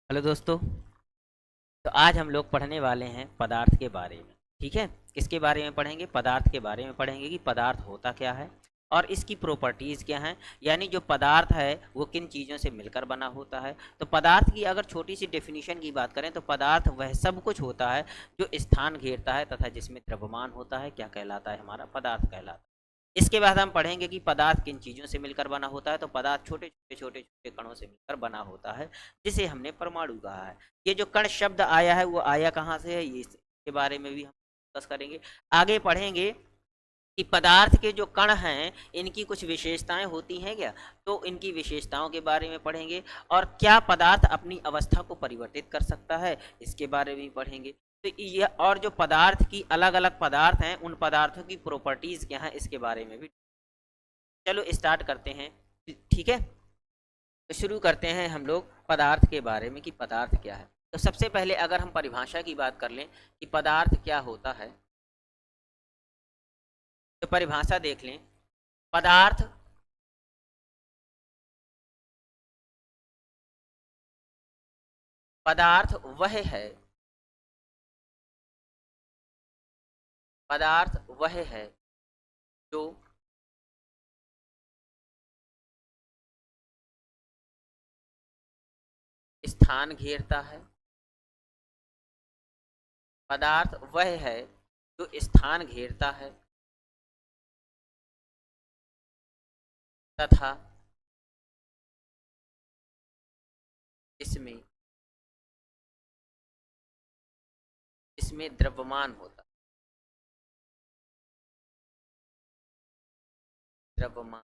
Hello दोस्तों। तो आज हम लोग पढ़ने वाले हैं पदार्थ के बारे में। ठीक है। किसके बारे में पढ़ेंगे? पदार्थ के बारे में पढ़ेंगे कि पदार्थ होता क्या है और इसकी प्रॉपर्टीज़ क्या हैं। यानी जो पदार्थ है वो किन चीज़ों से मिलकर बना होता है। तो पदार्थ की अगर छोटी सी डेफिनेशन की बात करें तो पदार्थ वह सब कुछ होता है जो स्थान घेरता है तथा जिसमें द्रव्यमान होता है। क्या कहलाता है? हमारा पदार्थ कहलाता है। इसके बाद हम पढ़ेंगे कि पदार्थ किन चीज़ों से मिलकर बना होता है। तो पदार्थ छोटे छोटे छोटे छोटे कणों से मिलकर बना होता है जिसे हमने परमाणु कहा है। ये जो कण शब्द आया है वो आया कहाँ से है, ये इसके बारे में भी हम डिस्कस करेंगे। आगे पढ़ेंगे कि पदार्थ के जो कण हैं इनकी कुछ विशेषताएं होती हैं क्या, तो इनकी विशेषताओं के बारे में पढ़ेंगे। और क्या पदार्थ अपनी अवस्था को परिवर्तित कर सकता है, इसके बारे में भी पढ़ेंगे। तो यह और जो पदार्थ की अलग अलग पदार्थ हैं उन पदार्थों की प्रॉपर्टीज क्या हैं इसके बारे में भी। चलो स्टार्ट करते हैं। ठीक है। तो शुरू करते हैं हम लोग पदार्थ के बारे में कि पदार्थ क्या है। तो सबसे पहले अगर हम परिभाषा की बात कर लें कि पदार्थ क्या होता है, तो परिभाषा देख लें। पदार्थ पदार्थ वह है पदार्थ वह है जो स्थान घेरता है। पदार्थ वह है जो स्थान घेरता है तथा इसमें इसमें द्रव्यमान होता है। द्रव्यमान।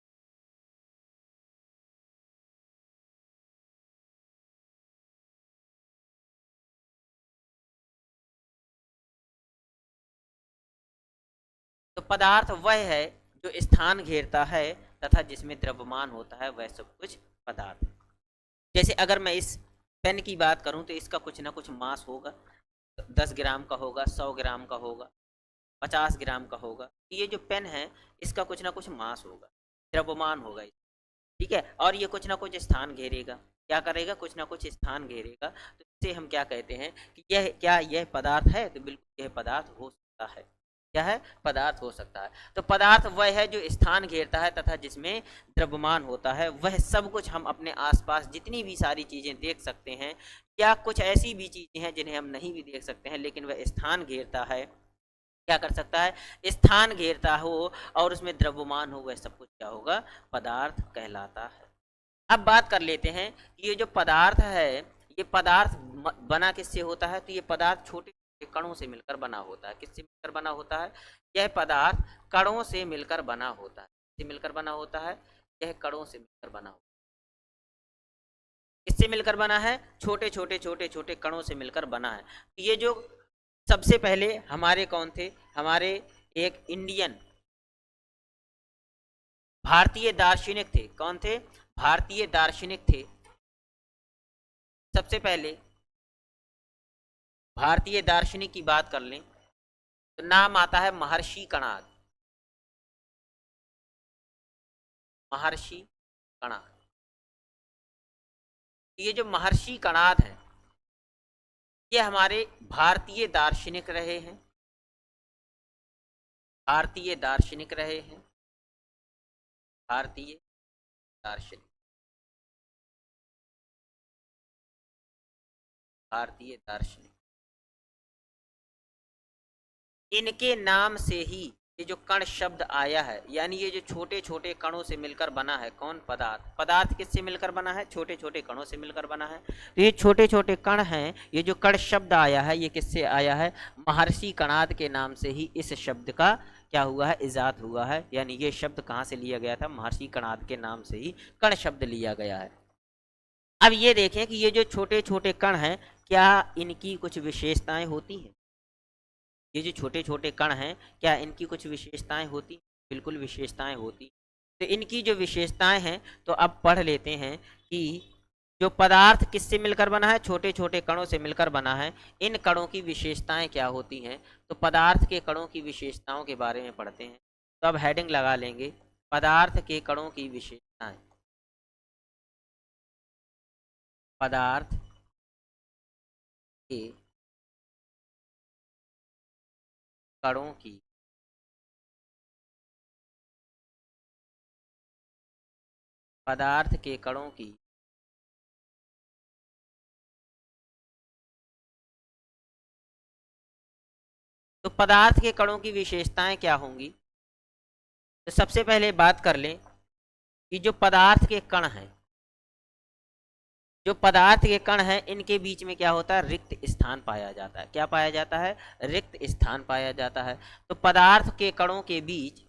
तो पदार्थ वह है जो स्थान घेरता है तथा जिसमें द्रव्यमान होता है, वह सब कुछ पदार्थ है। जैसे अगर मैं इस पेन की बात करूं तो इसका कुछ ना कुछ मास होगा। 10 ग्राम का होगा, 100 ग्राम का होगा, 50 ग्राम का होगा। ये जो पेन है इसका कुछ ना कुछ मास होगा, द्रव्यमान होगा। ठीक है। और ये कुछ ना कुछ स्थान घेरेगा। क्या करेगा? कुछ ना कुछ स्थान घेरेगा। तो इसे हम क्या कहते हैं कि यह पदार्थ है? तो बिल्कुल यह पदार्थ हो सकता है। क्या है? पदार्थ हो सकता है। तो पदार्थ वह है जो स्थान घेरता है तथा जिसमें द्रव्यमान होता है। वह सब कुछ हम अपने आसपास जितनी भी सारी चीजें देख सकते हैं, या कुछ ऐसी भी चीजें हैं जिन्हें हम नहीं भी देख सकते हैं लेकिन वह स्थान घेरता है। क्या कर सकता है? स्थान घेरता हो और उसमें द्रव्यमान हो, वह सब कुछ क्या होगा? पदार्थ कहलाता है। अब बात कर लेते हैं कि ये जो पदार्थ है, ये पदार्थ बना किससे होता है। तो ये पदार्थ छोटे छोटे कणों से मिलकर बना होता है। किससे मिलकर बना होता है? यह पदार्थ कणों से मिलकर बना होता है। किससे मिलकर बना होता है? यह कणों से मिलकर बना होता है। किससे मिलकर बना है? छोटे छोटे छोटे छोटे कणों से मिलकर बना है। ये जो सबसे पहले हमारे कौन थे? हमारे एक इंडियन भारतीय दार्शनिक थे। कौन थे? भारतीय दार्शनिक थे। सबसे पहले भारतीय दार्शनिक की बात कर लें तो नाम आता है महर्षि कणाद। महर्षि कणाद। ये जो महर्षि कणाद है ये हमारे भारतीय दार्शनिक रहे हैं। भारतीय दार्शनिक रहे हैं। भारतीय दार्शनिक। भारतीय दार्शनिक। इनके नाम से ही ये जो कण शब्द आया है, यानी ये जो छोटे छोटे कणों से मिलकर बना है, कौन? पदार्थ। पदार्थ किससे मिलकर बना है? छोटे छोटे कणों से मिलकर बना है। तो ये छोटे छोटे कण हैं, ये जो कण शब्द आया है ये किससे आया है? महर्षि कणाद के नाम से ही इस शब्द का क्या हुआ है? इजाद हुआ है। यानी ये शब्द कहाँ से लिया गया था? महर्षि कणाद के नाम से ही कण शब्द लिया गया है। अब ये देखें कि ये जो छोटे छोटे कण हैं, क्या इनकी कुछ विशेषताएं होती हैं? ये जो छोटे छोटे कण हैं, क्या इनकी कुछ विशेषताएं होती? बिल्कुल विशेषताएं होती। तो इनकी जो विशेषताएं हैं, तो अब पढ़ लेते हैं कि जो पदार्थ किससे मिलकर बना है? छोटे छोटे कणों से मिलकर बना है। इन कणों की विशेषताएं क्या होती हैं? तो पदार्थ के कणों की विशेषताओं के बारे में पढ़ते हैं। तो अब हेडिंग लगा लेंगे, पदार्थ के कणों की विशेषताएं। पदार्थ के कणों की पदार्थ के कणों की तो पदार्थ के कणों की विशेषताएं क्या होंगी? तो सबसे पहले बात कर लें कि जो पदार्थ के कण हैं, जो पदार्थ के कण हैं, इनके बीच में क्या होता है? रिक्त स्थान पाया जाता है। क्या पाया जाता है? रिक्त स्थान पाया जाता है। तो पदार्थ के कणों के बीच,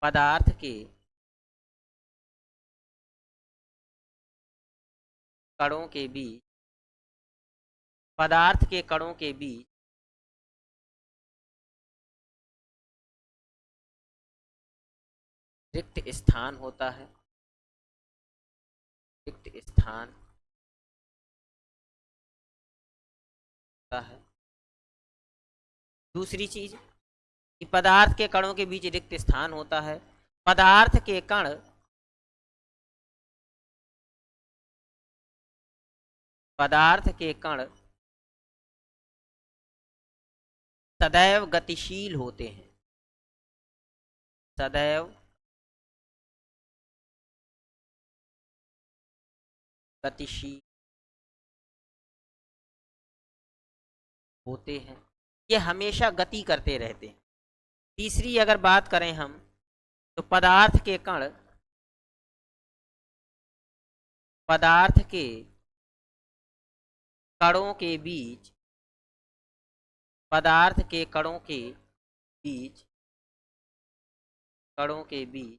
पदार्थ के कणों के बीच, पदार्थ के कणों के बीच रिक्त स्थान होता है। रिक्त स्थान होता है। दूसरी चीज कि पदार्थ के कणों के बीच रिक्त स्थान होता है। पदार्थ के कण पदार्थ के कण सदैव गतिशील होते हैं। सदैव गतिशील होते हैं। ये हमेशा गति करते रहते हैं। तीसरी अगर बात करें हम, तो पदार्थ के कणों के बीच, पदार्थ के बीच कणों के बीच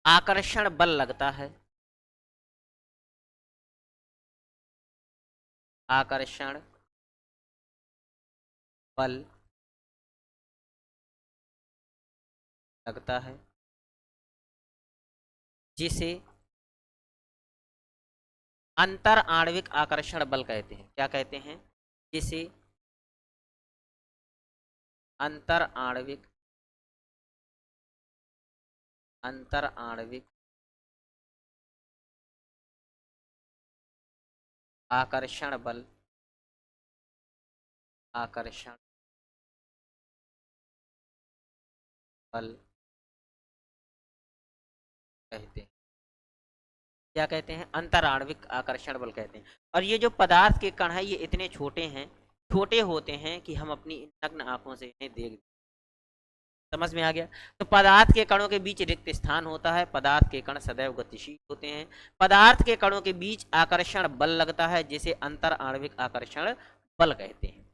आकर्षण बल लगता है। आकर्षण बल लगता है, जिसे अंतर आणविक आकर्षण बल कहते हैं। क्या कहते हैं? जिसे अंतर आणविक आकर्षण बल आकर्षण बल कहते हैं। क्या कहते हैं? अंतराण्विक आकर्षण बल कहते हैं। और ये जो पदार्थ के कण है, ये इतने छोटे होते हैं कि हम अपनी नग्न आंखों से इन्हें देख। समझ में आ गया? तो पदार्थ के कणों के बीच रिक्त स्थान होता है। पदार्थ के कण सदैव गतिशील होते हैं। पदार्थ के कणों के बीच आकर्षण बल लगता है, जिसे अंतर आणविक आकर्षण बल कहते हैं।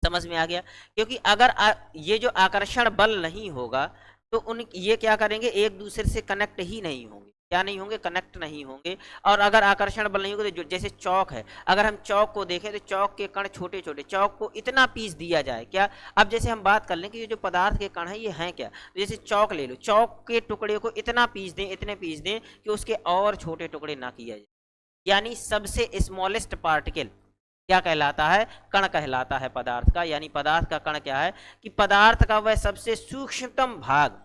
समझ में आ गया? क्योंकि अगर ये जो आकर्षण बल नहीं होगा, तो उन ये क्या करेंगे? एक दूसरे से कनेक्ट ही नहीं होंगे। क्या नहीं होंगे? कनेक्ट नहीं होंगे। और अगर आकर्षण बल नहीं होगा, तो जैसे चौक है, अगर हम चौक को देखें तो चौक के कण छोटे छोटे, चौक को इतना पीस दिया जाए क्या? अब जैसे हम बात कर लें कि ये जो पदार्थ के कण है, ये हैं क्या? तो जैसे चौक ले लो, चौक के टुकड़े को इतना पीस दें, इतने पीस दें कि उसके और छोटे टुकड़े ना किया जाए, यानी सबसे स्मॉलेस्ट पार्टिकल क्या कहलाता है? कण कहलाता है पदार्थ का। यानी पदार्थ का कण क्या है? कि पदार्थ का वह सबसे सूक्ष्मतम भाग,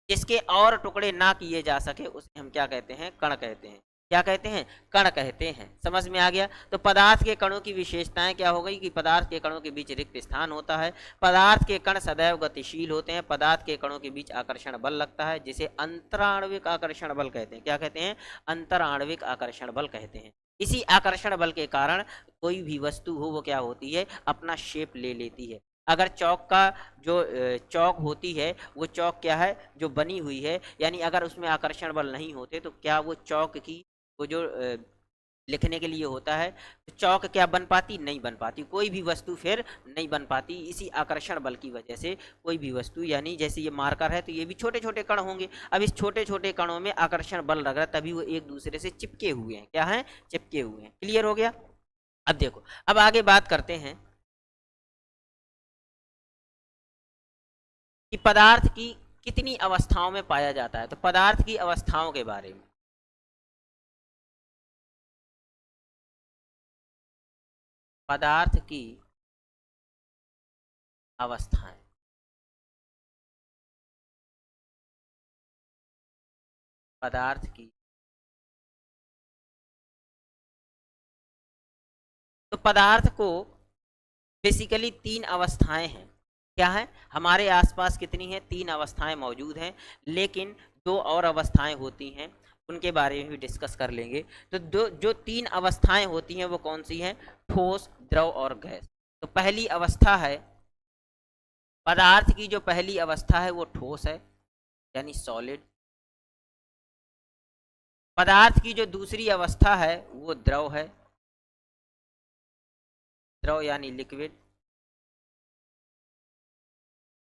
जिसके और टुकड़े ना किए जा सके, उसे हम क्या कहते हैं? कण कहते हैं। क्या कहते हैं? कण कहते हैं। समझ में आ गया? तो पदार्थ के कणों की विशेषताएं क्या हो गई? कि पदार्थ के कणों के बीच रिक्त स्थान होता है। पदार्थ के कण सदैव गतिशील होते हैं। पदार्थ के कणों के बीच आकर्षण बल लगता है, जिसे अंतराण्विक आकर्षण बल कहते हैं। क्या कहते हैं? अंतराण्विक आकर्षण बल कहते हैं। इसी आकर्षण बल के कारण कोई भी वस्तु हो, वो क्या होती है? अपना शेप ले लेती है। अगर चौक का जो चौक होती है, वो चौक क्या है? जो बनी हुई है, यानी अगर उसमें आकर्षण बल नहीं होते, तो क्या वो चौक की वो जो लिखने के लिए होता है, तो चौक क्या बन पाती? नहीं बन पाती। कोई भी वस्तु फिर नहीं बन पाती, इसी आकर्षण बल की वजह से कोई भी वस्तु, यानी जैसे ये मार्कर है, तो ये भी छोटे छोटे कण होंगे। अब इस छोटे छोटे कणों में आकर्षण बल लग रहा है, तभी वो एक दूसरे से चिपके हुए हैं। क्या है? चिपके हुए हैं। क्लियर हो गया? अब देखो, अब आगे बात करते हैं कि पदार्थ की कितनी अवस्थाओं में पाया जाता है। तो पदार्थ की अवस्थाओं के बारे में, पदार्थ की अवस्थाएं, पदार्थ की तो पदार्थ को बेसिकली 3 अवस्थाएं हैं। क्या है? हमारे आसपास कितनी हैं? 3 अवस्थाएं मौजूद हैं, लेकिन 2 और अवस्थाएं होती हैं, उनके बारे में भी डिस्कस कर लेंगे। तो जो 3 अवस्थाएं होती हैं वो कौन सी हैं? ठोस, द्रव और गैस। तो पहली अवस्था है पदार्थ की, जो पहली अवस्था है वो ठोस है, यानी सॉलिड। पदार्थ की जो दूसरी अवस्था है वो द्रव है, द्रव यानी लिक्विड।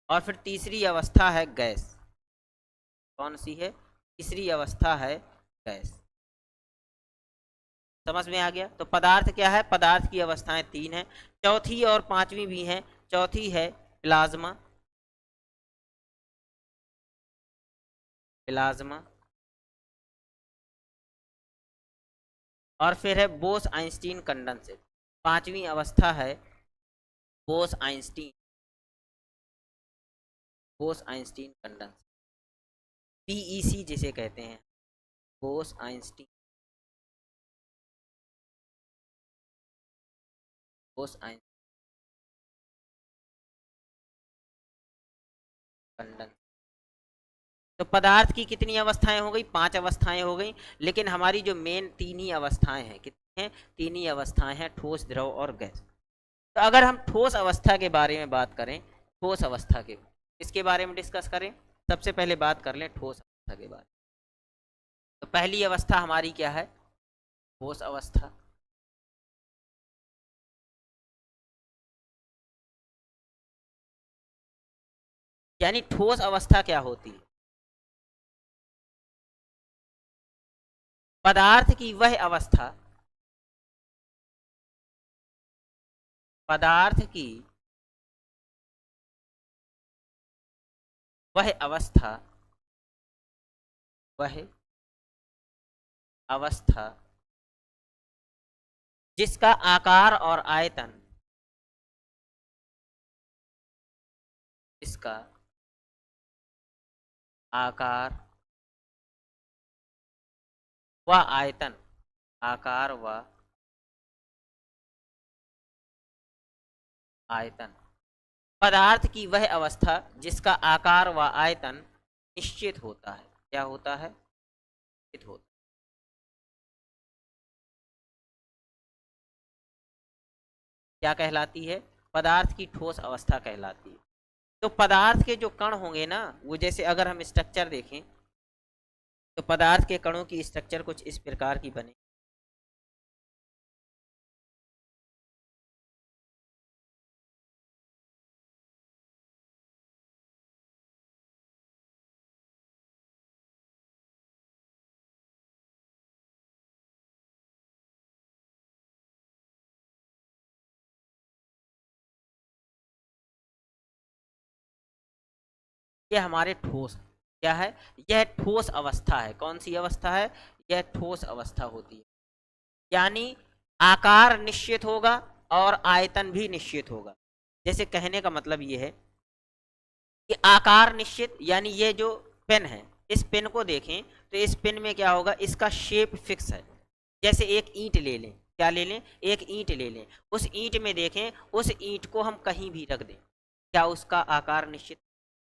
और फिर तीसरी अवस्था है गैस। कौन सी है? तीसरी अवस्था है गैस। समझ में आ गया? तो पदार्थ क्या है? पदार्थ की अवस्थाएं 3 हैं, चौथी और पांचवी भी हैं। चौथी है प्लाज्मा, प्लाज्मा। और फिर है बोस आइंस्टीन कंडेंसेट। पांचवी अवस्था है Bose Einstein, Bose Einstein condensate, PEC जिसे कहते हैं, Bose Einstein, Bose Einstein condensate. तो पदार्थ की कितनी अवस्थाएं हो गई? 5 अवस्थाएं हो गई। लेकिन हमारी जो मेन 3 ही अवस्थाएं हैं, कितनी हैं? 3 ही अवस्थाएं हैं, ठोस, द्रव और गैस। तो अगर हम ठोस अवस्था के बारे में बात करें, ठोस अवस्था के इसके बारे में डिस्कस करें, सबसे पहले बात कर लें ठोस अवस्था के बारे में। तो पहली अवस्था हमारी क्या है? ठोस अवस्था। यानी ठोस अवस्था क्या होती है? पदार्थ की वह अवस्था, पदार्थ की वह अवस्था, वह अवस्था जिसका आकार और आयतन, इसका आकार व आयतन, आकार व आयतन। पदार्थ की वह अवस्था जिसका आकार व आयतन निश्चित होता है। क्या होता है? निश्चित होता है। क्या कहलाती है? पदार्थ की ठोस अवस्था कहलाती है। तो पदार्थ के जो कण होंगे ना, वो जैसे अगर हम स्ट्रक्चर देखें, तो पदार्थ के कणों की स्ट्रक्चर कुछ इस प्रकार की बने। ये हमारे ठोस, क्या है? यह ठोस अवस्था है। कौन सी अवस्था है? यह ठोस अवस्था होती है। यानी आकार निश्चित होगा और आयतन भी निश्चित होगा। जैसे कहने का मतलब ये है कि आकार निश्चित, यानी ये जो पेन है, इस पेन को देखें तो इस पेन में क्या होगा? इसका शेप फिक्स है। जैसे एक ईंट ले लें, क्या ले लें? एक ईंट ले लें। उस ईंट में देखें, उस ईंट को हम कहीं भी रख दें, क्या उसका आकार निश्चित,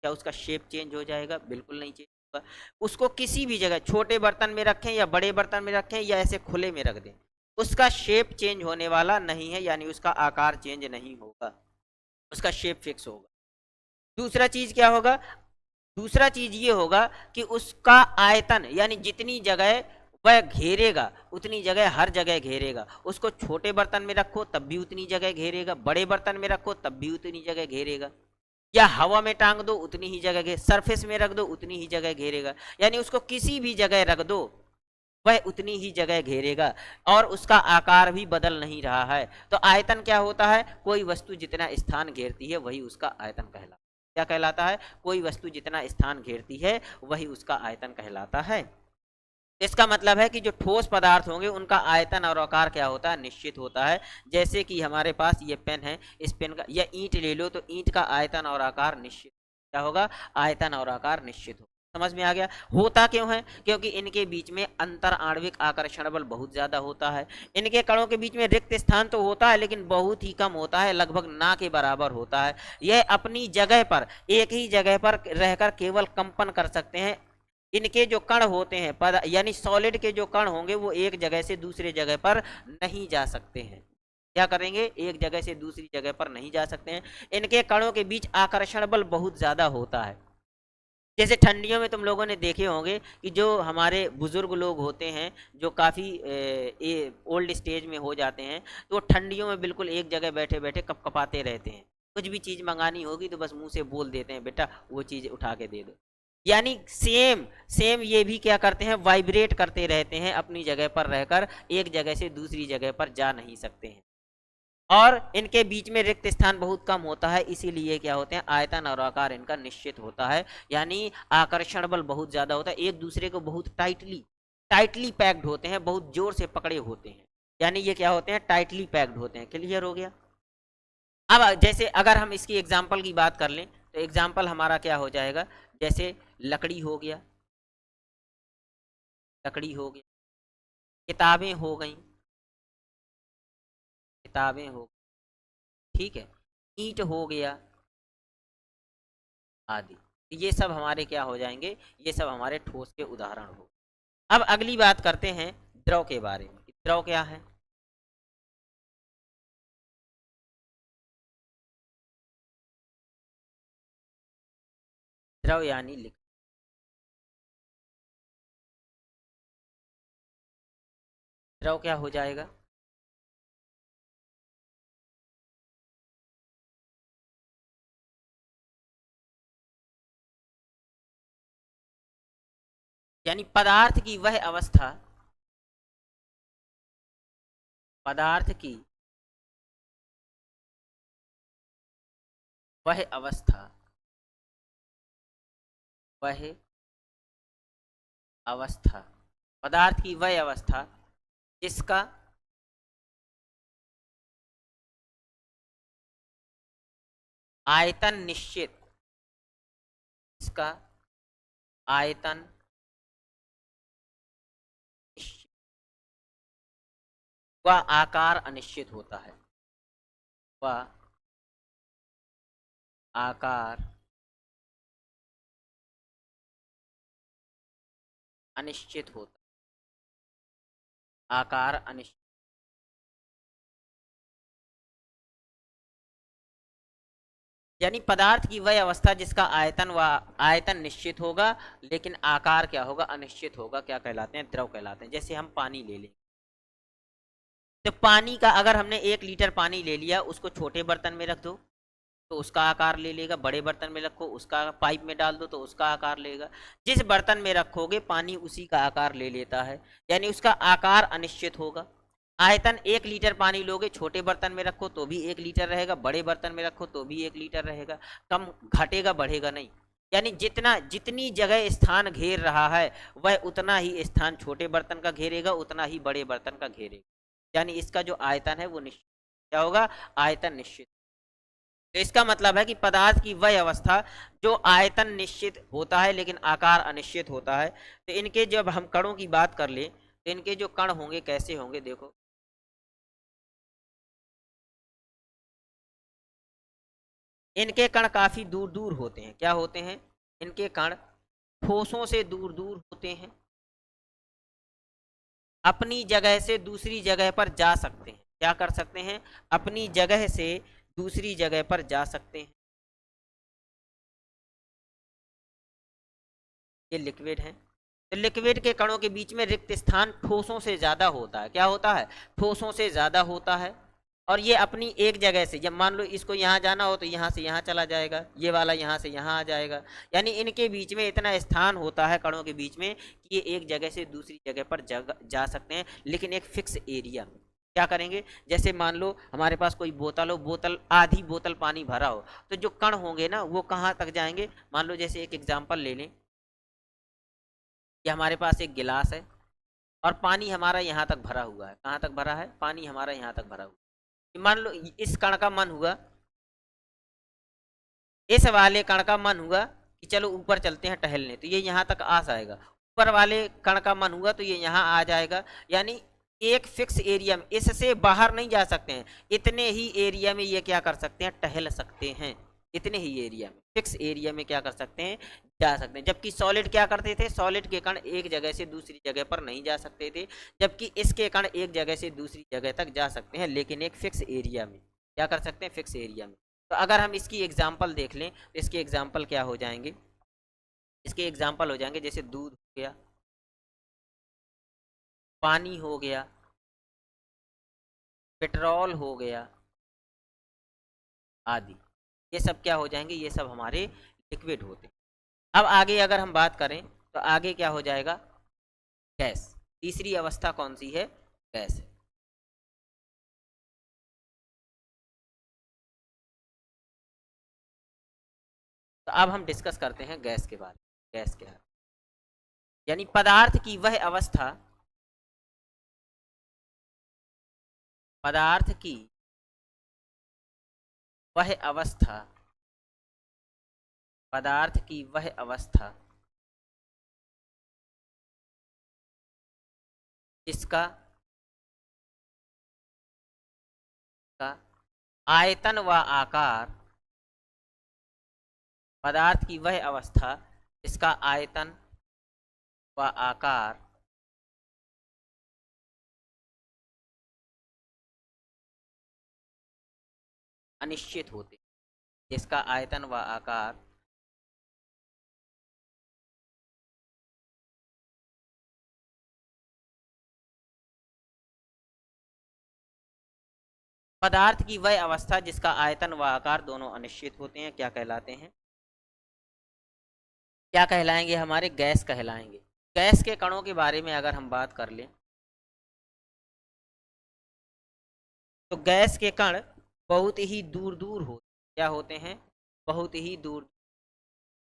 क्या उसका शेप चेंज हो जाएगा? बिल्कुल नहीं चेंज होगा। उसको किसी भी जगह, छोटे बर्तन में रखें या बड़े बर्तन में रखें या ऐसे खुले में रख दें, उसका शेप चेंज होने वाला नहीं है, यानी उसका आकार चेंज नहीं होगा, उसका शेप फिक्स होगा। दूसरा चीज क्या होगा? दूसरा चीज ये होगा कि उसका आयतन, यानी जितनी जगह वह घेरेगा उतनी जगह हर जगह घेरेगा। उसको छोटे बर्तन में रखो तब भी उतनी जगह घेरेगा, बड़े बर्तन में रखो तब भी उतनी जगह घेरेगा, या हवा में टांग दो उतनी ही जगह घेर, सरफेस में रख दो उतनी ही जगह घेरेगा। यानी उसको किसी भी जगह रख दो वह उतनी ही जगह घेरेगा, और उसका आकार भी बदल नहीं रहा है। तो आयतन क्या होता है? कोई वस्तु जितना स्थान घेरती है वही उसका आयतन कहलाता है। क्या कहलाता है? कोई वस्तु जितना स्थान घेरती है वही उसका आयतन कहलाता है। इसका मतलब है कि जो ठोस पदार्थ होंगे उनका आयतन और आकार क्या होता है? निश्चित होता है। जैसे कि हमारे पास ये पेन है, इस पेन का, या ईंट ले लो तो ईंट का आयतन और आकार निश्चित, क्या होगा? आयतन और आकार निश्चित हो। समझ में आ गया? होता क्यों है? क्योंकि इनके बीच में अंतर आणविक आकर्षण बल बहुत ज्यादा होता है। इनके कणों के बीच में रिक्त स्थान तो होता है लेकिन बहुत ही कम होता है, लगभग ना के बराबर होता है। यह अपनी जगह पर, एक ही जगह पर रहकर केवल कंपन कर सकते हैं। इनके जो कण होते हैं पद यानी सॉलिड के जो कण होंगे वो एक जगह से दूसरे जगह पर नहीं जा सकते हैं। क्या करेंगे? एक जगह से दूसरी जगह पर नहीं जा सकते हैं। इनके कणों के बीच आकर्षण बल बहुत ज्यादा होता है। जैसे ठंडियों में तुम लोगों ने देखे होंगे कि जो हमारे बुजुर्ग लोग होते हैं, जो काफ़ी ओल्ड स्टेज में हो जाते हैं, तो वो ठंडियों में बिल्कुल एक जगह बैठे बैठे कपकपाते रहते हैं। कुछ भी चीज़ मंगानी होगी तो बस मुंह से बोल देते हैं, बेटा वो चीज़ उठा के दे दो। यानी सेम सेम ये भी क्या करते हैं? वाइब्रेट करते रहते हैं, अपनी जगह पर रहकर एक जगह से दूसरी जगह पर जा नहीं सकते हैं। और इनके बीच में रिक्त स्थान बहुत कम होता है, इसीलिए क्या होते हैं? आयतन और आकार इनका निश्चित होता है। यानी आकर्षण बल बहुत ज्यादा होता है, एक दूसरे को बहुत टाइटली टाइटली पैक्ड होते हैं, बहुत जोर से पकड़े होते हैं। यानी ये क्या होते हैं? टाइटली पैक्ड होते हैं। क्लियर हो गया? अब जैसे अगर हम इसकी एग्जाम्पल की बात कर लें तो एग्जाम्पल हमारा क्या हो जाएगा? जैसे लकड़ी हो गया, लकड़ी हो गया, किताबें हो गई, किताबें हो, ठीक है, ईंट हो गया आदि। ये सब हमारे क्या हो जाएंगे? ये सब हमारे ठोस के उदाहरण हो। अब अगली बात करते हैं द्रव के बारे में। द्रव क्या है? द्रव यानी लिक्विड। द्रव क्या हो जाएगा? यानी पदार्थ की वह अवस्था, पदार्थ की वह अवस्था, वह अवस्था, पदार्थ की वह अवस्था जिसका आयतन निश्चित, इसका आयतन निश्चित व आकार अनिश्चित होता है, व आकार अनिश्चित होता, आकार अनिश्चित। यानी पदार्थ की वह अवस्था जिसका आयतन व आयतन निश्चित होगा लेकिन आकार क्या होगा? अनिश्चित होगा। क्या कहलाते हैं? द्रव कहलाते हैं। जैसे हम पानी ले लें तो पानी का अगर हमने 1 लीटर पानी ले लिया, उसको छोटे बर्तन में रख दो तो उसका आकार ले लेगा, बड़े बर्तन में रखो उसका, पाइप में डाल दो तो उसका आकार लेगा। जिस बर्तन में रखोगे पानी उसी का आकार ले लेता है, यानी उसका आकार अनिश्चित होगा। आयतन 1 लीटर पानी लोगे, छोटे बर्तन में रखो तो भी 1 लीटर रहेगा, बड़े बर्तन में रखो तो भी 1 लीटर रहेगा, कम घटेगा बढ़ेगा नहीं। यानी जितना जितनी जगह स्थान घेर रहा है वह उतना ही स्थान छोटे बर्तन का घेरेगा, उतना ही बड़े बर्तन का घेरेगा। यानी इसका जो आयतन है वो निश्चित, क्या होगा? आयतन निश्चित। तो इसका मतलब है कि पदार्थ की वह अवस्था जो आयतन निश्चित होता है लेकिन आकार अनिश्चित होता है। तो इनके जब हम कणों की बात कर ले तो इनके जो कण होंगे कैसे होंगे? देखो, इनके कण काफी दूर दूर होते हैं। क्या होते हैं? इनके कण ठोसों से दूर दूर होते हैं, अपनी जगह से दूसरी जगह पर जा सकते हैं। क्या कर सकते हैं? अपनी जगह से दूसरी जगह पर जा सकते हैं। ये लिक्विड है। तो लिक्विड के कणों के बीच में रिक्त स्थान ठोसों से ज्यादा होता है। क्या होता है? ठोसों से ज्यादा होता है। और ये अपनी एक जगह से, जब मान लो इसको यहाँ जाना हो तो यहाँ से यहाँ चला जाएगा, ये वाला यहाँ से यहाँ आ जाएगा। यानी इनके बीच में इतना स्थान होता है कणों के बीच में कि ये एक जगह से दूसरी जगह पर जा सकते हैं, लेकिन एक फिक्स एरिया में। क्या करेंगे? जैसे मान लो हमारे पास कोई बोतल हो, बोतल आधी बोतल पानी भरा हो, तो जो कण होंगे ना वो कहाँ तक जाएंगे? मान लो जैसे एक एग्जाम्पल ले लें कि हमारे पास एक गिलास है और पानी हमारा यहाँ तक भरा हुआ है। कहाँ तक भरा है? पानी हमारा यहाँ तक भरा हुआ है। मान लो इस कण का मन हुआ, इस वाले कण का मन हुआ कि चलो ऊपर चलते हैं टहलने, तो ये यहाँ तक आ जाएगा। ऊपर वाले कण का मन हुआ तो ये यहाँ आ जाएगा। यानी एक फिक्स एरिया में, इससे बाहर नहीं जा सकते हैं, इतने ही एरिया में ये क्या कर सकते हैं, टहल सकते हैं। इतने ही एरिया में, फिक्स एरिया में क्या कर सकते हैं, जा सकते हैं। जबकि सॉलिड क्या करते थे, सॉलिड के कण एक जगह से दूसरी जगह पर नहीं जा सकते थे, जबकि इसके कण एक जगह से दूसरी जगह तक जा सकते हैं, लेकिन एक फिक्स एरिया में। क्या कर सकते हैं, फिक्स एरिया में। तो अगर हम इसकी एग्जाम्पल देख लें तो इसके एग्जाम्पल क्या हो जाएंगे, इसके एग्जाम्पल हो जाएंगे जैसे दूध हो गया, पानी हो गया, पेट्रोल हो गया आदि। ये सब क्या हो जाएंगे, ये सब हमारे लिक्विड होते हैं। अब आगे अगर हम बात करें तो आगे क्या हो जाएगा, गैस। तीसरी अवस्था कौन सी है, गैस है। तो अब हम डिस्कस करते हैं गैस के बारे में। गैस क्या है, यानी पदार्थ की वह अवस्था, पदार्थ की वह अवस्था, पदार्थ की वह अवस्था जिसका का आयतन व आकार, पदार्थ की वह अवस्था जिसका आयतन व आकार अनिश्चित होते, जिसका आयतन व आकार पदार्थ की वह अवस्था जिसका आयतन व आकार दोनों अनिश्चित होते हैं, क्या कहलाते हैं, क्या कहलाएंगे, हमारे गैस कहलाएंगे। गैस के कणों के बारे में अगर हम बात कर लें तो गैस के कण बहुत ही दूर दूर होते, क्या होते हैं, बहुत ही दूर।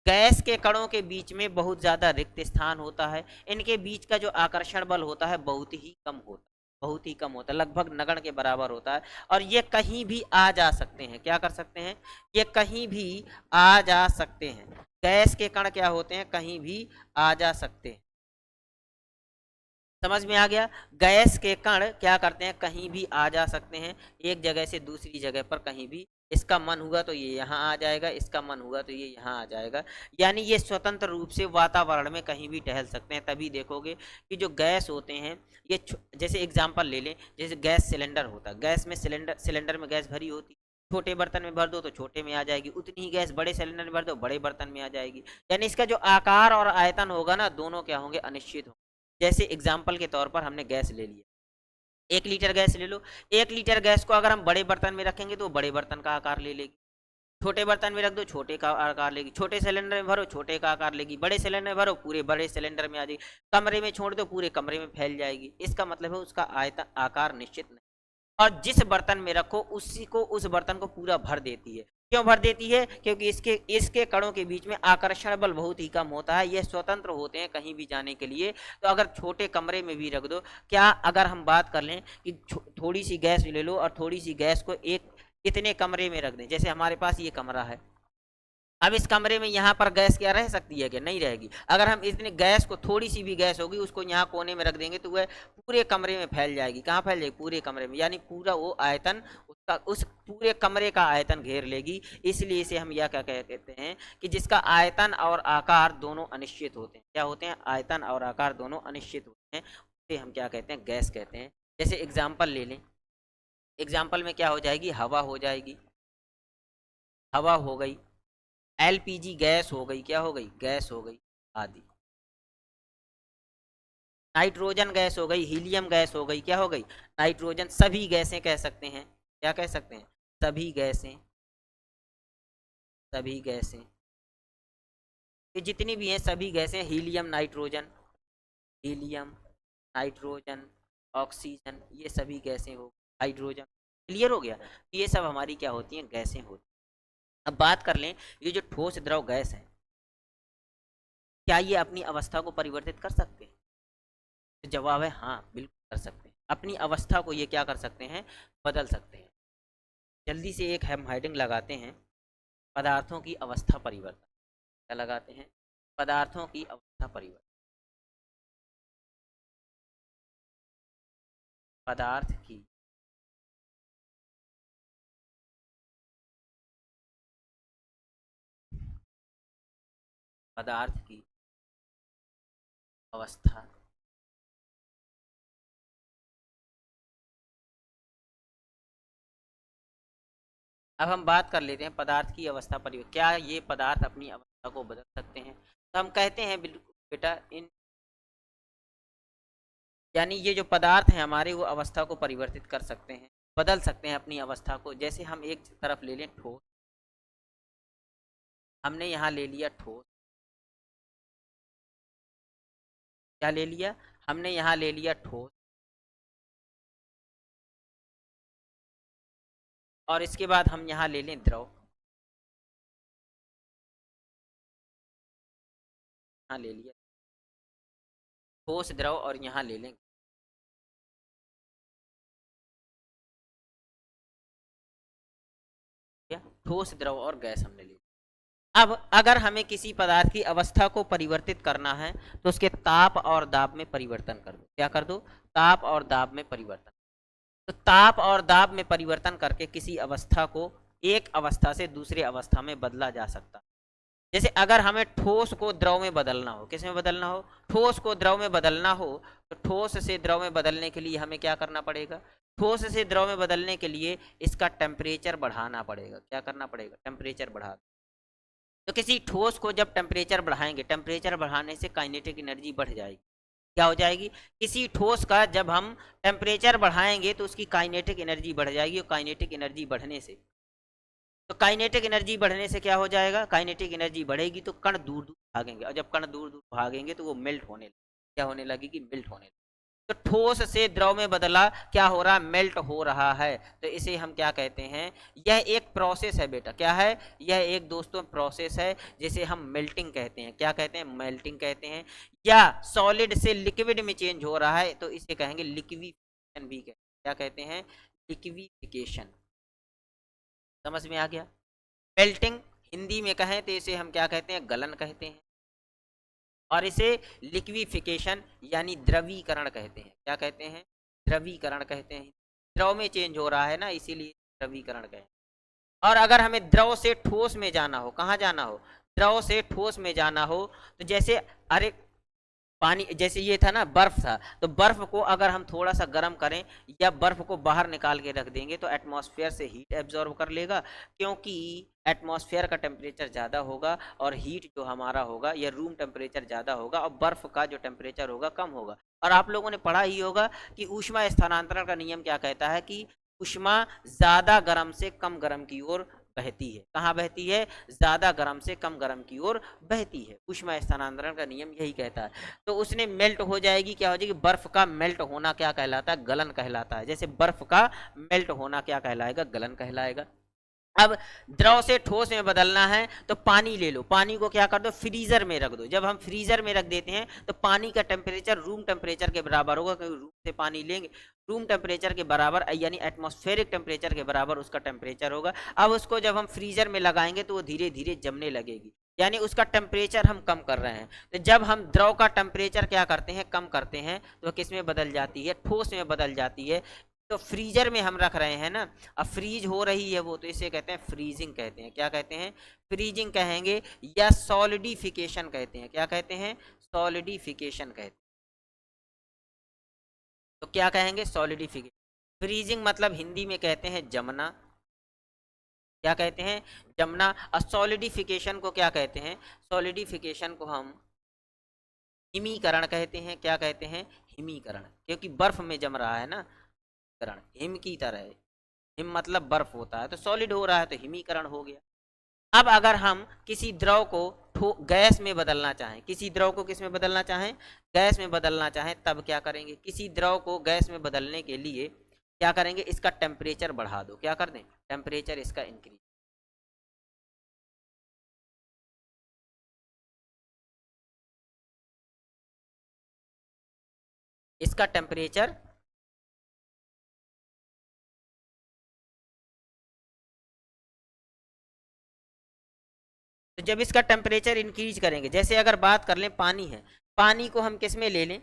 गैस के कणों के बीच में बहुत ज़्यादा रिक्त स्थान होता है, इनके बीच का जो आकर्षण बल होता है बहुत ही कम होता है, बहुत ही कम होता है, लगभग नगण्य के बराबर होता है। और ये कहीं भी आ जा सकते हैं, क्या कर सकते हैं, ये कहीं भी आ जा सकते हैं। गैस के कण क्या होते हैं, कहीं भी आ जा सकते हैं। समझ में आ गया, गैस के कण क्या करते हैं, कहीं भी आ जा सकते हैं, एक जगह से दूसरी जगह पर कहीं भी। इसका मन हुआ तो ये यहाँ आ जाएगा, इसका मन हुआ तो ये यहाँ आ जाएगा। यानी ये स्वतंत्र रूप से वातावरण में कहीं भी टहल सकते हैं। तभी देखोगे कि जो गैस होते हैं ये, जैसे एग्जाम्पल ले लें, जैसे गैस सिलेंडर होता है, गैस में सिलेंडर में गैस भरी होती, छोटे बर्तन में भर दो तो छोटे में आ जाएगी, उतनी ही गैस बड़े सिलेंडर में भर दो बड़े बर्तन में आ जाएगी। यानी इसका जो आकार और आयतन होगा ना, दोनों क्या होंगे, अनिश्चित होंगे। जैसे एग्जाम्पल के तौर पर हमने गैस ले लिया, 1 लीटर गैस ले लो, 1 लीटर गैस को अगर हम बड़े बर्तन में रखेंगे तो बड़े बर्तन का आकार ले लेगी, छोटे बर्तन में रख दो छोटे का आकार लेगी, छोटे सिलेंडर में भरो छोटे का आकार लेगी, बड़े सिलेंडर में भरो पूरे बड़े सिलेंडर में आ जाएगी, कमरे में छोड़ दो पूरे कमरे में फैल जाएगी। इसका मतलब है उसका आयतन आकार निश्चित नहीं, और जिस बर्तन में रखो उसी को, उस बर्तन को पूरा भर देती है। क्यों भर देती है, क्योंकि इसके इसके कणों के बीच में आकर्षण बल बहुत ही कम होता है, ये स्वतंत्र होते हैं कहीं भी जाने के लिए। तो अगर छोटे कमरे में भी रख दो, क्या अगर हम बात कर लें कि थोड़ी सी गैस ले लो और थोड़ी सी गैस को एक इतने कमरे में रख दें, जैसे हमारे पास ये कमरा है, अब इस कमरे में यहाँ पर गैस क्या रह सकती है, क्या नहीं रहेगी। अगर हम इतने गैस को, थोड़ी सी भी गैस होगी उसको यहाँ कोने में रख देंगे तो वह पूरे कमरे में फैल जाएगी। कहाँ फैल जाएगी, पूरे कमरे में, यानी पूरा वो आयतन उसका, उस पूरे कमरे का आयतन घेर लेगी। इसलिए इसे हम यह क्या कहते हैं कि जिसका आयतन और आकार दोनों अनिश्चित होते हैं, क्या होते हैं, आयतन और आकार दोनों अनिश्चित होते हैं, उसे हम क्या कहते हैं, गैस कहते हैं। जैसे एग्जाम्पल ले लें, एग्जाम्पल में क्या हो जाएगी, हवा हो जाएगी, हवा हो गई, एलपीजी गैस हो गई, क्या हो गई, गैस हो गई आदि, नाइट्रोजन गैस हो गई, हीलियम गैस हो गई, क्या हो गई, नाइट्रोजन। सभी गैसें कह सकते हैं, क्या कह सकते हैं, सभी गैसें, सभी गैसें, ये जितनी भी हैं सभी गैसें, helium nitrogen, helium nitrogen oxygen, ये सभी गैसें हो, हाइड्रोजन। क्लियर हो गया, ये सब हमारी क्या होती हैं, गैसें होती हैं। अब बात कर लें, ये जो ठोस द्रव गैस है, क्या ये अपनी अवस्था को परिवर्तित कर सकते हैं, तो जवाब है हाँ, बिल्कुल कर सकते हैं, अपनी अवस्था को ये क्या कर सकते हैं, बदल सकते हैं। जल्दी से एक हम हेडिंग लगाते हैं, पदार्थों की अवस्था परिवर्तन। क्या लगाते हैं? पदार्थों की अवस्था परिवर्तन। पदार्थ की पदार्थ की अवस्था अब हम बात कर लेते हैं पदार्थ की अवस्था परिवर्तन। क्या ये पदार्थ अपनी अवस्था को बदल सकते हैं? तो हम कहते हैं बिल्कुल बेटा, इन यानी ये जो पदार्थ हैं हमारे, वो अवस्था को परिवर्तित कर सकते हैं, बदल सकते हैं अपनी अवस्था को। जैसे हम एक तरफ ले लें ठोस, हमने यहाँ ले लिया ठोस, क्या ले लिया? हमने यहाँ ले लिया ठोस, और इसके बाद हम यहाँ ले लें द्रव, यहाँ ले लिया ठोस द्रव, और यहाँ ले लें क्या? ठोस द्रव और गैस हमने ले। अब अगर हमें किसी पदार्थ की अवस्था को परिवर्तित करना है तो उसके ताप और दाब में परिवर्तन कर दो। क्या कर दो? ताप और दाब में परिवर्तन। तो ताप और दाब में परिवर्तन करके किसी अवस्था को एक अवस्था से दूसरे अवस्था में बदला जा सकता है। जैसे अगर हमें ठोस को द्रव में बदलना हो, किस में बदलना हो? ठोस को द्रव में बदलना हो, तो ठोस से द्रव में बदलने के लिए हमें क्या करना पड़ेगा? ठोस से द्रव में बदलने के लिए इसका टेम्परेचर बढ़ाना पड़ेगा। क्या करना पड़ेगा? टेम्परेचर बढ़ा। तो किसी ठोस को जब टेम्परेचर बढ़ाएंगे, टेम्परेचर बढ़ाने से काइनेटिक एनर्जी बढ़ जाएगी। क्या हो जाएगी? किसी ठोस का जब हम टेम्परेचर बढ़ाएंगे तो उसकी काइनेटिक एनर्जी बढ़ जाएगी, और काइनेटिक एनर्जी बढ़ने से, तो काइनेटिक एनर्जी बढ़ने से क्या हो जाएगा? काइनेटिक एनर्जी बढ़ेगी तो कण दूर दूर भागेंगे, और जब कण दूर दूर भागेंगे तो वो मेल्ट होने लगेगी। क्या होने लगेगी? मेल्ट होने लगेगी। तो ठोस से द्रव में बदला, क्या हो रहा है? मेल्ट हो रहा है। तो इसे हम क्या कहते हैं? यह एक प्रोसेस है बेटा। क्या है? यह एक दोस्तों प्रोसेस है, जिसे हम मेल्टिंग कहते हैं। क्या कहते हैं? मेल्टिंग कहते हैं। या सॉलिड से लिक्विड में चेंज हो रहा है तो इसे कहेंगे लिक्विफिकेशन भी कहते हैं। क्या कहते हैं? लिक्विफिकेशन। समझ में आ गया? मेल्टिंग हिंदी में कहें तो इसे हम क्या कहते हैं? गलन कहते हैं। और इसे लिक्विफिकेशन यानी द्रवीकरण कहते हैं। क्या कहते हैं? द्रवीकरण कहते हैं। द्रव में चेंज हो रहा है ना, इसीलिए द्रवीकरण कहते हैं। और अगर हमें द्रव से ठोस में जाना हो, कहाँ जाना हो? द्रव से ठोस में जाना हो, तो जैसे अरे पानी, जैसे ये था ना, बर्फ था, तो बर्फ को अगर हम थोड़ा सा गर्म करें या बर्फ को बाहर निकाल के रख देंगे तो एटमॉस्फेयर से हीट एब्जॉर्ब कर लेगा, क्योंकि एटमॉस्फेयर का टेम्परेचर ज़्यादा होगा और हीट जो हमारा होगा या रूम टेम्परेचर ज़्यादा होगा, और बर्फ का जो टेम्परेचर होगा कम होगा। और आप लोगों ने पढ़ा ही होगा कि ऊष्मा स्थानांतरण का नियम क्या कहता है कि ऊष्मा ज़्यादा गर्म से कम गर्म की ओर बहती है। कहाँ बहती है? ज़्यादा गर्म से कम गर्म की ओर बहती है। ऊष्मा स्थानांतरण का नियम यही कहता है। तो उसने मेल्ट हो जाएगी। क्या हो जाएगी? बर्फ का मेल्ट होना क्या कहलाता है? गलन कहलाता है। जैसे बर्फ का मेल्ट होना क्या कहलाएगा? गलन कहलाएगा। अब द्रव से ठोस में बदलना है तो पानी ले लो, पानी को क्या कर दो? फ्रीजर में रख दो। जब हम फ्रीजर में रख देते हैं तो पानी का टेम्परेचर रूम टेम्परेचर के बराबर होगा, क्योंकि रूम से पानी लेंगे, रूम टेम्परेचर के बराबर यानी एटमॉस्फेरिक टेम्परेचर के बराबर उसका टेम्परेचर होगा। अब उसको जब हम फ्रीजर में लगाएंगे तो वो धीरे धीरे जमने लगेगी, यानी उसका टेम्परेचर हम कम कर रहे हैं। तो जब हम द्रव का टेम्परेचर क्या करते हैं? कम करते हैं, तो किस में बदल जाती है? ठोस में बदल जाती है। तो फ्रीजर में हम रख रहे हैं ना, अब फ्रीज हो रही है वो, तो इसे कहते हैं फ्रीजिंग कहते हैं। क्या कहते हैं? फ्रीजिंग कहेंगे, या सॉलिडिफिकेशन कहते हैं। क्या कहते हैं? सॉलिडिफिकेशन कहते हैं। तो क्या कहेंगे? सॉलिडिफिकेशन। फ्रीजिंग मतलब हिंदी में कहते हैं जमना। क्या कहते हैं? जमना। और सॉलिडिफिकेशन को क्या कहते हैं? सॉलिडिफिकेशन को हम हिमीकरण कहते हैं। क्या कहते हैं? हिमीकरण, क्योंकि बर्फ में जम रहा है ना, करण हिम की तरह है। हिम मतलब बर्फ होता है, तो सॉलिड हो रहा है तो हिमीकरण हो गया। अब अगर हम किसी द्रव को गैस में बदलना चाहें, किसी द्रव को किस में बदलना चाहें? गैस में बदलना चाहें, तब क्या करेंगे? किसी द्रव को गैस में बदलने के लिए क्या करेंगे? इसका टेम्परेचर बढ़ा दो। क्या कर दें? टेम्परेचर इसका इंक्रीज। इसका टेम्परेचर, तो तो जब इसका टेम्परेचर इंक्रीज करेंगे, जैसे अगर बात कर लें पानी है, पानी को हम किस में ले लें,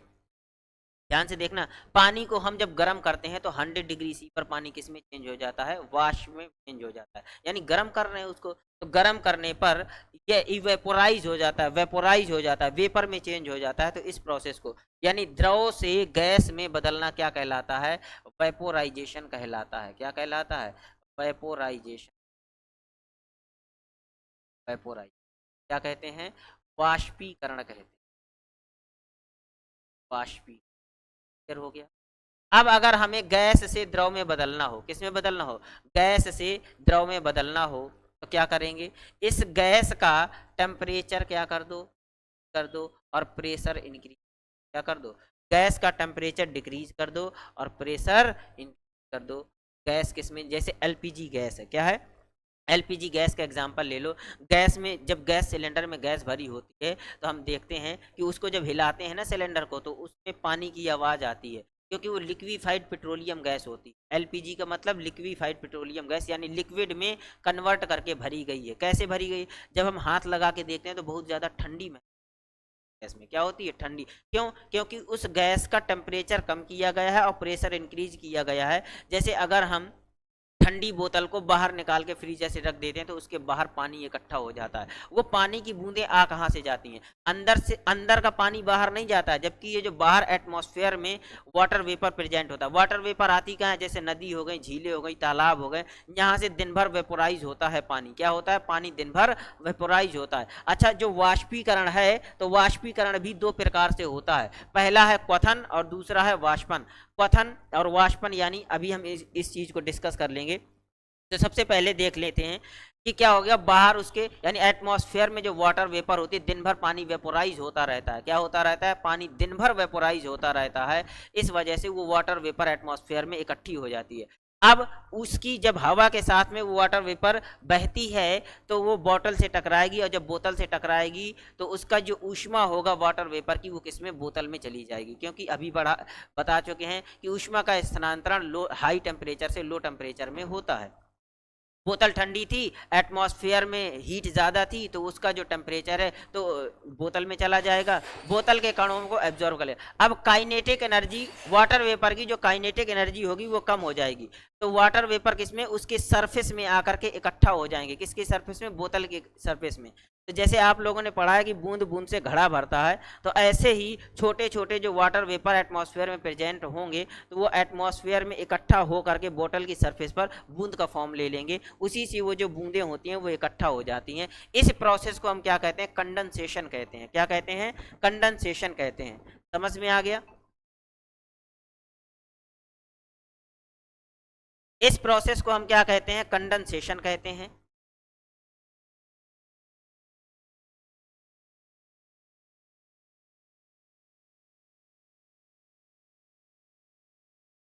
ध्यान से देखना, पानी को हम जब गर्म करते हैं तो 100 डिग्री सी पर पानी किस में चेंज हो जाता है, वाष्प में चेंज हो जाता है, यानी गर्म कर रहे हैं उसको, तो गर्म करने पर ये इवेपोराइज हो जाता है, वेपोराइज हो जाता है, वेपर में चेंज हो जाता है। तो इस प्रोसेस को यानी द्रव से गैस में बदलना क्या कहलाता है, वेपोराइजेशन कहलाता है। क्या कहलाता है, वेपोराइजेशन। वेपोराइज क्या कहते हैं, वाष्पीकरण कहते हैं, वाष्पीकरण हो गया। अब अगर हमें गैस से द्रव में बदलना हो, किस में बदलना हो, गैस से द्रव में बदलना हो, तो क्या करेंगे, इस गैस का टेम्परेचर क्या कर दो, और प्रेशर इंक्रीज क्या कर दो, गैस का टेम्परेचर डिक्रीज कर दो और प्रेशर इंक्रीज कर दो। गैस किस में, जैसे एलपीजी गैस है, क्या है, एलपीजी गैस का एग्जांपल ले लो। गैस में जब गैस सिलेंडर में गैस भरी होती है तो हम देखते हैं कि उसको जब हिलाते हैं ना सिलेंडर को, तो उसमें पानी की आवाज़ आती है, क्योंकि वो लिक्विफाइड पेट्रोलियम गैस होती है। एलपीजी का मतलब लिक्विफाइड पेट्रोलियम गैस, यानी लिक्विड में कन्वर्ट करके भरी गई है। कैसे भरी गई, जब हम हाथ लगा के देखते हैं तो बहुत ज़्यादा ठंडी में गैस में क्या होती है, ठंडी। क्यों, क्योंकि उस गैस का टेम्परेचर कम किया गया है और प्रेशर इंक्रीज किया गया है। जैसे अगर हम ठंडी बोतल को बाहर निकाल के फ्रीजर से रख देते हैं तो उसके बाहर पानी इकट्ठा हो जाता है, वो पानी की बूंदें आ कहाँ से जाती हैं, अंदर से, अंदर का पानी बाहर नहीं जाता है, जबकि ये जो बाहर एटमॉस्फेयर में वाटर वेपर प्रेजेंट होता है, वाटर वेपर आती कहाँ है, जैसे नदी हो गई, झीलें हो गई, तालाब हो गए, यहाँ से दिन भर वेपोराइज होता है पानी। क्या होता है, पानी दिन भर वेपोराइज होता है। अच्छा, जो वाष्पीकरण है, तो वाष्पीकरण भी दो प्रकार से होता है, पहला है क्वथन और दूसरा है वाष्पन। क्वथन और वाष्पन यानी अभी हम इस चीज को डिस्कस कर लेंगे। तो सबसे पहले देख लेते हैं कि क्या हो गया, बाहर उसके यानी एटमॉस्फेयर में जो वाटर वेपर होती है, दिन भर पानी वेपोराइज होता रहता है। क्या होता रहता है, पानी दिन भर वेपोराइज होता रहता है, इस वजह से वो वाटर वेपर एटमॉस्फेयर में इकट्ठी हो जाती है। अब उसकी जब हवा के साथ में वो वाटर वेपर बहती है तो वो बोतल से टकराएगी, और जब बोतल से टकराएगी तो उसका जो ऊष्मा होगा वाटर वेपर की, वो किसमें, बोतल में चली जाएगी। क्योंकि अभी बता चुके हैं कि ऊष्मा का स्थानांतरण लो हाई टेम्परेचर से लो टेम्परेचर में होता है। बोतल ठंडी थी, एटमॉस्फेयर में हीट ज़्यादा थी, तो उसका जो टेम्परेचर है तो बोतल में चला जाएगा, बोतल के कणों को एब्जॉर्व कर ले। अब काइनेटिक एनर्जी, वाटर वेपर की जो काइनेटिक एनर्जी होगी वो कम हो जाएगी, तो वाटर वेपर किसमें, उसके सरफेस में आकर के इकट्ठा हो जाएंगे। किसके सरफेस में, बोतल के सरफेस में। तो जैसे आप लोगों ने पढ़ा है कि बूंद बूंद से घड़ा भरता है, तो ऐसे ही छोटे छोटे जो वाटर वेपर एटमॉस्फेयर में प्रेजेंट होंगे तो वो एटमॉस्फेयर में इकट्ठा हो करके बोतल की सरफेस पर बूंद का फॉर्म ले लेंगे, उसी से वो जो बूंदें होती हैं वो इकट्ठा हो जाती हैं। इस प्रोसेस को हम क्या कहते हैं, कंडेंसेशन कहते हैं। क्या कहते हैं, कंडेंसेशन कहते हैं। समझ में आ गया, इस प्रोसेस को हम क्या कहते हैं, कंडेंसेशन कहते हैं।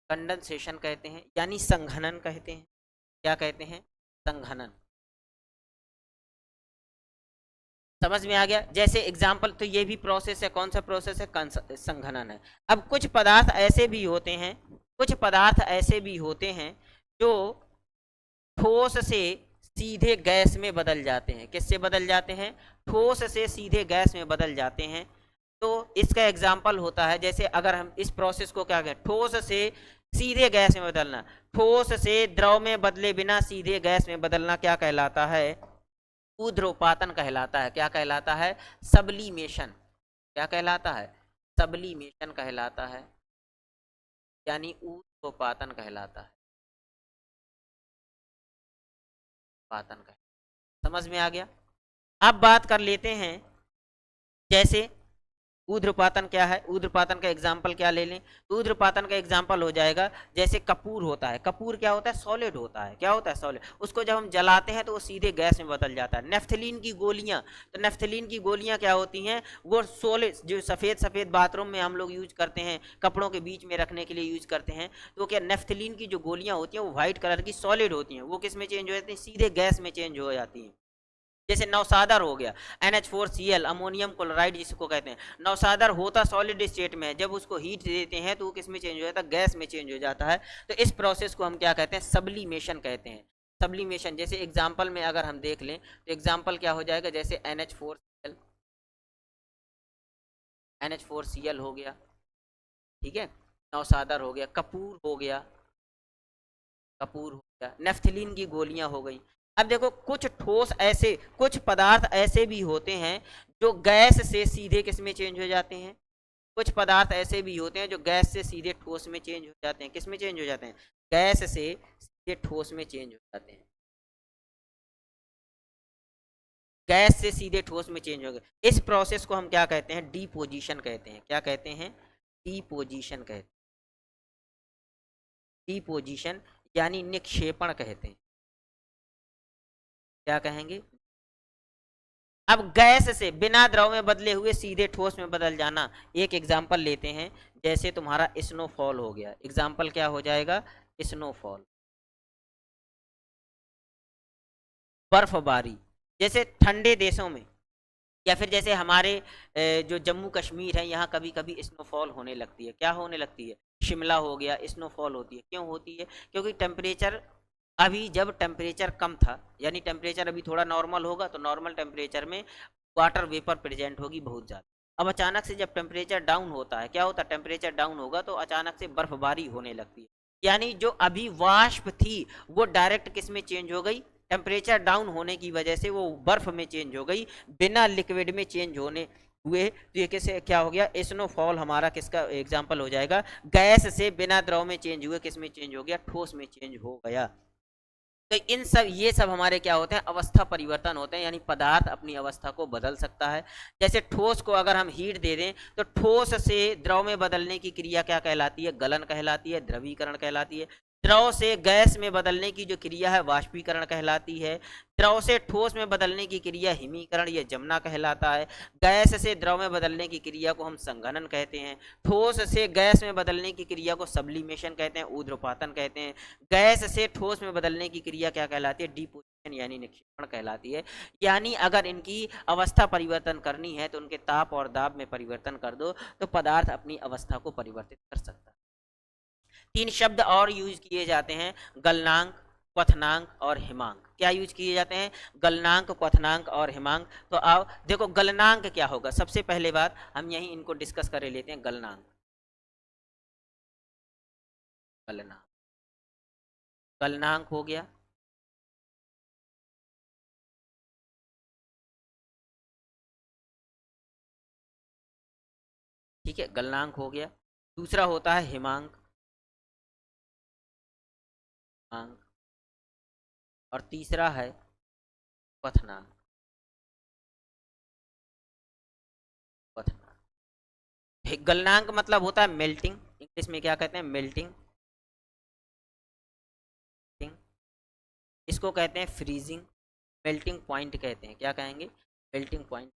कंडेंसेशन कहते हैं यानी संघनन कहते हैं। क्या कहते हैं, संघनन। समझ में आ गया, जैसे एग्जाम्पल, तो ये भी प्रोसेस है, कौन सा प्रोसेस है, संघनन है। अब कुछ पदार्थ ऐसे भी होते हैं, कुछ पदार्थ ऐसे भी होते हैं जो ठोस से सीधे गैस में बदल जाते हैं। किससे बदल जाते हैं, ठोस से सीधे गैस में बदल जाते हैं। तो इसका एग्जाम्पल होता है, जैसे अगर हम इस प्रोसेस को क्या कहें, ठोस से सीधे गैस में बदलना, ठोस से द्रव में बदले बिना सीधे गैस में बदलना क्या कहलाता है, ऊर्ध्वपातन कहलाता है। क्या कहलाता है, सबलीमेशन। क्या कहलाता है, सबलीमेशन कहलाता है, यानी ऊर्ध्वपातन कहलाता है, पातन का। समझ में आ गया। अब बात कर लेते हैं, जैसे ऊर्ध्वपातन क्या है, ऊर्ध्वपातन का एग्जाम्पल क्या ले लें, तो ऊर्ध्वपातन का एग्जाम्पल हो जाएगा, जैसे कपूर होता है। कपूर क्या होता है, सॉलिड होता है। क्या होता है, सॉलिड। उसको जब हम जलाते हैं तो वो सीधे गैस में बदल जाता है। नेफ्थलीन की गोलियां, तो नेफ्थलीन की गोलियां क्या होती हैं, वो सॉलिड, जो सफ़ेद सफ़ेद बाथरूम में हम लोग यूज करते हैं, कपड़ों के बीच में रखने के लिए यूज करते हैं, तो क्या नेफ्थलीन की जो गोलियां होती हैं वो व्हाइट कलर की सॉलिड होती हैं, वो किस में चेंज हो जाती हैं, सीधे गैस में चेंज हो जाती हैं। जैसे नौसादर हो गया, NH4Cl, अमोनियम क्लोराइड जिसको कहते हैं। नौसादर होता सॉलिड स्टेट में है, जब उसको हीट देते हैं तो वो किस में चेंज हो जाता है, गैस में चेंज हो जाता है। तो इस प्रोसेस को हम क्या कहते हैं, सबलीमेशन कहते हैं। सब्लिमेशन, जैसे एग्जाम्पल में अगर हम देख लें तो एग्जाम्पल क्या हो जाएगा, जैसे NH4Cl, NH4Cl हो गया, ठीक है, नौसादर हो गया, कपूर हो गया, कपूर हो गया, नेफ्थलीन की गोलियां हो गई। अब देखो कुछ ठोस ऐसे, कुछ पदार्थ ऐसे भी होते हैं जो गैस से सीधे किस में चेंज हो जाते हैं, कुछ पदार्थ ऐसे भी होते हैं जो गैस से सीधे ठोस में चेंज हो जाते हैं। किस में चेंज हो जाते हैं, गैस से सीधे ठोस में चेंज हो जाते हैं, गैस से सीधे ठोस में चेंज हो गए। इस प्रोसेस को हम क्या कहते हैं, डीपोजिशन कहते हैं। क्या कहते हैं, डीपोजिशन कहते हैं, डीपोजिशन यानी निक्षेपण कहते हैं। क्या कहेंगे, अब गैस से बिना द्रव में बदले हुए सीधे ठोस में बदल जाना। एक एग्जाम्पल लेते हैं, जैसे तुम्हारा स्नोफॉल हो गया, एग्जाम्पल क्या हो जाएगा, स्नोफॉल, बर्फबारी। जैसे ठंडे देशों में या फिर जैसे हमारे जो जम्मू कश्मीर है, यहाँ कभी कभी स्नोफॉल होने लगती है। क्या होने लगती है, शिमला हो गया, स्नोफॉल होती है। क्यों होती है, क्योंकि टेम्परेचर, अभी जब टेम्परेचर कम था, यानी टेम्परेचर अभी थोड़ा नॉर्मल होगा, तो नॉर्मल टेम्परेचर में वाटर वेपर प्रेजेंट होगी बहुत ज़्यादा। अब अचानक से जब टेम्परेचर डाउन होता है, क्या होता है, टेम्परेचर डाउन होगा तो अचानक से बर्फबारी होने लगती है। यानी जो अभी वाष्प थी वो डायरेक्ट किस में चेंज हो गई, टेम्परेचर डाउन होने की वजह से वो बर्फ में चेंज हो गई, बिना लिक्विड में चेंज होने हुए। तो ये कैसे क्या हो गया, स्नोफॉल हमारा किसका एग्जाम्पल हो जाएगा, गैस से बिना द्रव में चेंज हुए किस में चेंज हो गया, ठोस में चेंज हो गया। तो इन सब, ये सब हमारे क्या होते हैं, अवस्था परिवर्तन होते हैं, यानी पदार्थ अपनी अवस्था को बदल सकता है। जैसे ठोस को अगर हम हीट दे दें तो ठोस से द्रव में बदलने की क्रिया क्या कहलाती है, गलन कहलाती है, द्रवीकरण कहलाती है। द्रव से गैस में बदलने की जो क्रिया है वाष्पीकरण कहलाती है। द्रव से ठोस में बदलने की क्रिया हिमीकरण या जमना कहलाता है। गैस से द्रव में बदलने की क्रिया को हम संघनन कहते हैं। ठोस से गैस में बदलने की क्रिया को सब्लिमेशन कहते हैं, ऊर्ध्वपातन कहते हैं। गैस से ठोस में बदलने की क्रिया क्या कहलाती है, डिपोजिशन यानी निक्षेपण कहलाती है। यानी अगर इनकी अवस्था परिवर्तन करनी है तो उनके ताप और दाब में परिवर्तन कर दो तो पदार्थ अपनी अवस्था को परिवर्तित कर सकता है। 3 शब्द और यूज किए जाते हैं, गलनांक, क्वथनांक और हिमांक। क्या यूज किए जाते हैं, गलनांक, क्वथनांक और हिमांक। तो आओ देखो गलनांक क्या होगा, सबसे पहले बात हम यही इनको डिस्कस कर लेते हैं। गलनांक, गलनांक, गलनांक हो गया, ठीक है, गलनांक हो गया। दूसरा होता है हिमांक, हिमांक। और तीसरा है क्वथनांक, क्वथनांक। गलनांक मतलब होता है मेल्टिंग, इंग्लिश में क्या कहते हैं, मेल्टिंग। इसको कहते हैं फ्रीजिंग, मेल्टिंग पॉइंट कहते हैं। क्या कहेंगे, मेल्टिंग पॉइंट।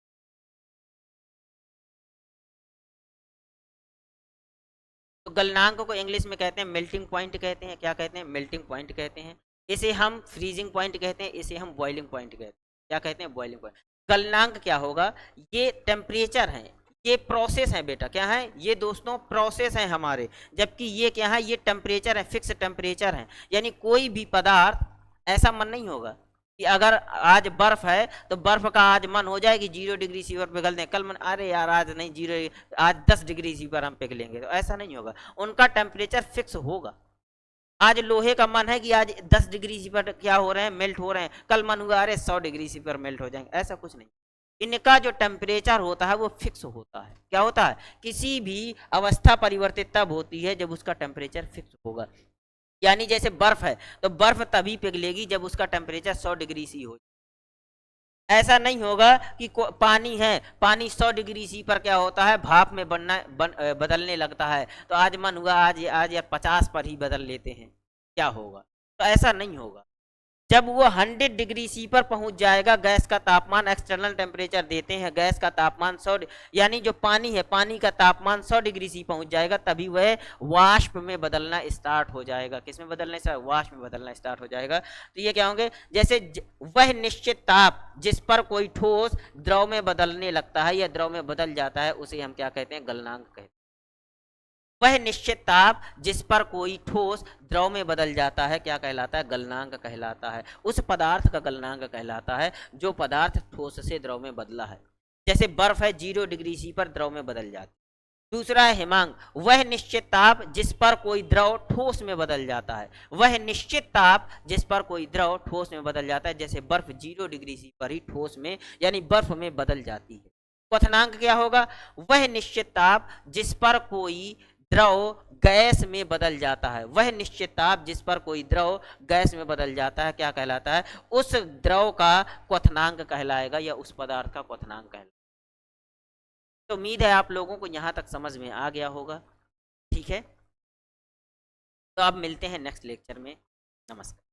तो गलनांक को इंग्लिश में कहते हैं मेल्टिंग पॉइंट कहते हैं। क्या कहते हैं, मेल्टिंग पॉइंट कहते हैं। इसे हम फ्रीजिंग पॉइंट कहते हैं, इसे हम बॉइलिंग पॉइंट कहते हैं। क्या कहते हैं, बॉइलिंग पॉइंट। गलनांक क्या होगा, ये टेम्परेचर है, ये प्रोसेस है बेटा, क्या है ये दोस्तों, प्रोसेस है हमारे। जबकि ये क्या है, ये टेम्परेचर है, फिक्स टेम्परेचर है। यानी कोई भी पदार्थ, ऐसा मन नहीं होगा कि अगर आज बर्फ है तो बर्फ का आज मन हो जाए कि 0 डिग्री सी पर पिघल दें, कल मन अरे यार आज नहीं 0, आज 10 डिग्री सी पर हम पिघलेंगे, तो ऐसा नहीं होगा। उनका टेम्परेचर फिक्स होगा। आज लोहे का मन है कि आज 10 डिग्री सी पर क्या हो रहे हैं, मेल्ट हो रहे हैं, कल मन हुआ अरे 100 डिग्री सी पर मेल्ट हो जाएंगे, ऐसा कुछ नहीं। इनका जो टेम्परेचर होता है वो फिक्स होता है। क्या होता है, किसी भी अवस्था परिवर्तित तब होती है जब उसका टेम्परेचर फिक्स होगा। यानी जैसे बर्फ है तो बर्फ तभी पिघलेगी जब उसका टेम्परेचर 100 डिग्री सी हो। ऐसा नहीं होगा कि पानी है, पानी 100 डिग्री सी पर क्या होता है, भाप में बदलने लगता है, तो आज मन हुआ आज आज यार 50 पर ही बदल लेते हैं, क्या होगा, तो ऐसा नहीं होगा। जब वो 100 डिग्री सी पर पहुंच जाएगा, गैस का तापमान, एक्सटर्नल टेम्परेचर देते हैं, गैस का तापमान 100, यानी जो पानी है, पानी का तापमान 100 डिग्री सी पहुंच जाएगा, तभी वह वाष्प में बदलना स्टार्ट हो जाएगा। किस में बदलना स्टार्ट, वाष्प में बदलना स्टार्ट हो जाएगा। तो ये क्या होंगे, जैसे वह निश्चित ताप जिस पर कोई ठोस द्रव में बदलने लगता है या द्रव में बदल जाता है, उसे हम क्या कहते हैं, गलनांक कहते हैं। वह निश्चित ताप जिस पर कोई ठोस द्रव में बदल जाता है क्या कहलाता है? गलनांक कहलाता है। उस पदार्थ का गलनांक कहलाता है जो पदार्थ ठोस से द्रव में बदला है। जैसे बर्फ है 0 डिग्री C पर द्रव में बदल जाती है। दूसरा है हिमांक, वह निश्चित ताप जिस पर कोई द्रव ठोस में बदल जाता है। वह निश्चित ताप जिस पर कोई द्रव ठोस में बदल जाता है, जैसे बर्फ 0 डिग्री C पर ही ठोस में यानी बर्फ में बदल जाती है। क्वथनांक क्या होगा? वह निश्चित ताप जिस पर कोई द्रव गैस में बदल जाता है। वह निश्चित ताप जिस पर कोई द्रव गैस में बदल जाता है क्या कहलाता है? उस द्रव का क्वथनांक कहलाएगा या उस पदार्थ का क्वथनांक कहलाएगा। तो उम्मीद है आप लोगों को यहां तक समझ में आ गया होगा। ठीक है, तो अब मिलते हैं नेक्स्ट लेक्चर में। नमस्कार।